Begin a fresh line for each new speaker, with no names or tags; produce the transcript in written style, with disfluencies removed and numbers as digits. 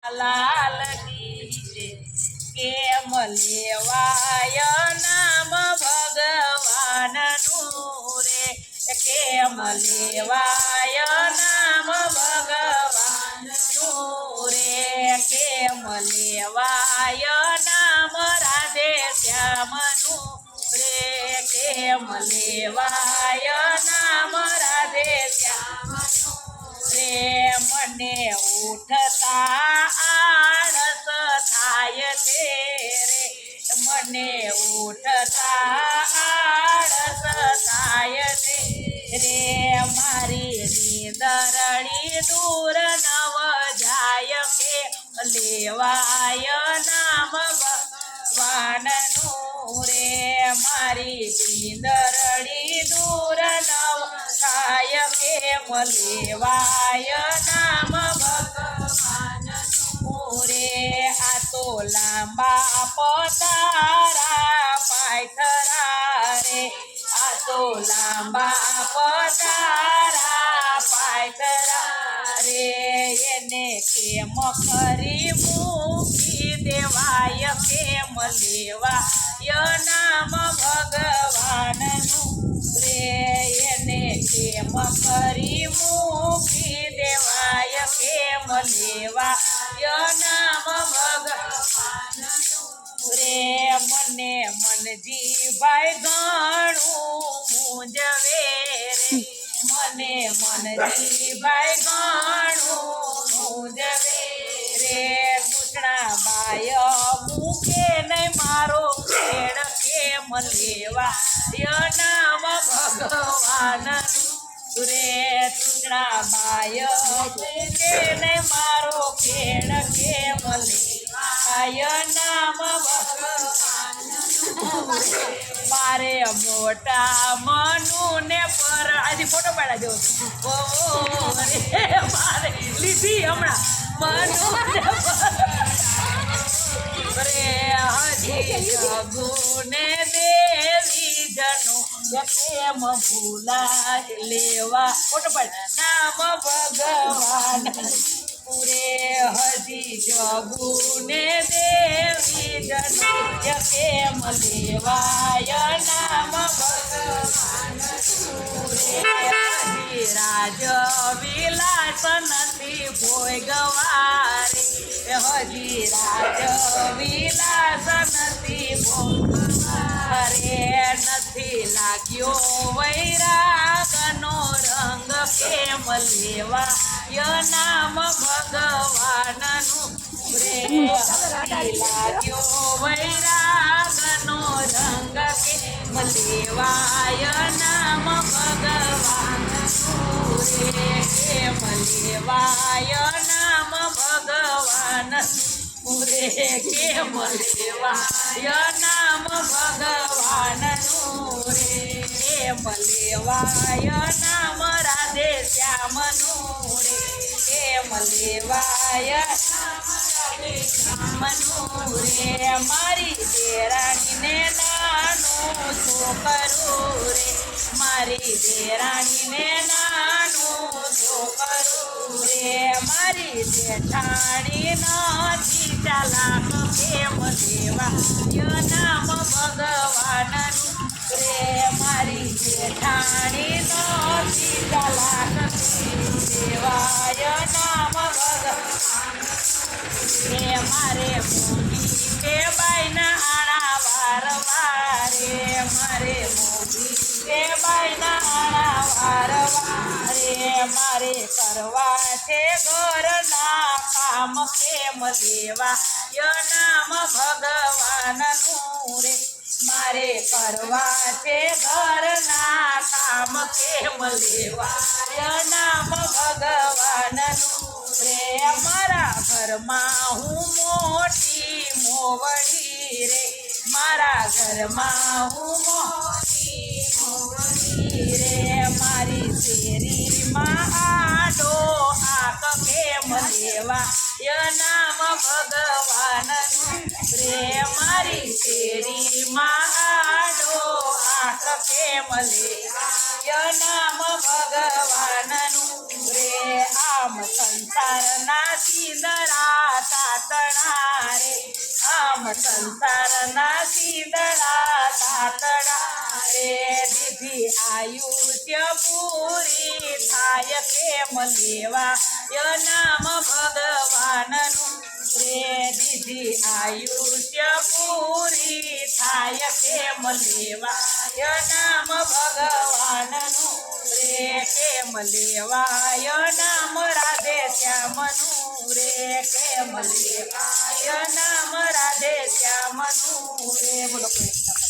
લાલ કી કેમ લેવાય નામ ભગવાનનું રે કેમ લેવાય નામ ભગવાનનું રે કેમ લેવાય નામ રાધે શ્યામનું રે કેમ લેવાય નામ રાધે શ્યામનું રે મને ઉઠતા આળસ થાય છે રે મને ઉઠતા આળસ થાય છે રે મારી નીંદરડી દૂર નવ જાય કે લેવાય નામ ભગવાનનું રે મારી નીંદરડી દૂર નવ થાય કેમ લેવાય નામ ભગવાનનું રે આ તો લાંબા પતારા પાયથરા રે આ તો લાંબા પતારા પાયથરા રે એને કેમ કરી મૂકી દેવાય કેમ લેવાય નામ ભગવાનનું રે એને કેમ કરી મૂકી દેવાય કેમ લેવાય નામ ભગવાનનું રે મને મનજીભાઈ ઘણું મૂંઝવે રે મને મનજીભાઈ ઘણું મૂંઝવે રે કૃષ્ણા બાય મૂકે નહીં મારો ખેડ કેમ લેવાય નામ ભગવાનનું રે કૃષ્ણા બાય મૂકે નહીં મારો ખેડ કેમ લેવાય નામ ભગવાનનું મારે મોટા મનુને પર આજે ફોટો પાડા જો રે મારે લીધી હમણાં મનુને રે હજી જગુને દેવી જનો કેમ ભૂલા લેવા ફોટો પાડ નામ ભગવાન રે હજી જગુને દેવી જનો કેમ લેવાય નામ ભગવાન હજી રાજ વિલાસ નથી ભોગવારે હજી રાજ વિલાસ નથી ભોગવારે નથી લાગ્યો વૈરાગનો રંગ કેમ લેવાય નામ ભગવાનનું રે લાગ્યો વૈરાગનો રંગ કેમ લેવાય નામ ભગવાનનું રે કેમ લેવાય નામ ભગવાનનું રે કેમ લેવાય નામ ભગવાનનું રે કેમ લેવાય નામ રાધે શ્યામનું રે કેમ લેવાય શ્યામનું રે મારી દેરાણીને નાનું છોકરું રે મારી દેરાણીને નાનું છોકરું રે મારી જેઠાણી નથી ચાલાક કેમ લેવાય નામ ભગવાનનું રે મારી જેઠાણી નથી ચાલાક લેવાય નામ ભગવાનનું રે મારે મોગી તે બાઈના આણા વારવારે મારે મોગી તે બાઈના આણા વારવારે મારે કરવા છે ઘરના કામ કેમ લેવાય નામ ભગવાનનું રે મારે કરવા છે ઘરના કામ કેમ લેવાય નામ ભગવાનનું રે મારા ઘરમાં હું મોટી મોવડી રે મારા ઘરમાં હું મોટી મોવડી રે મારી શેરીમાં આડો આક કેમ લેવાય નામ ભગવાનનું રે મારી શેરીમાં આડો આક કેમ લેવાય નામ ભગવાનનું રે આમ સંસારના સિંદરા સંસારના શીતળા તાતડા રે દીધી આયુષ્ય પૂરી થાય કેમ લેવાય નામ ભગવાનનું રે દીધી આયુષ્ય પૂરી થાય કેમ લેવાય નામ ભગવાનનું રે કેમ લેવાય નામ રાધે શ્યામનું રે કેમ લેવાય નામ રાધે શ્યામનું રે બોલો કૃષ્ણ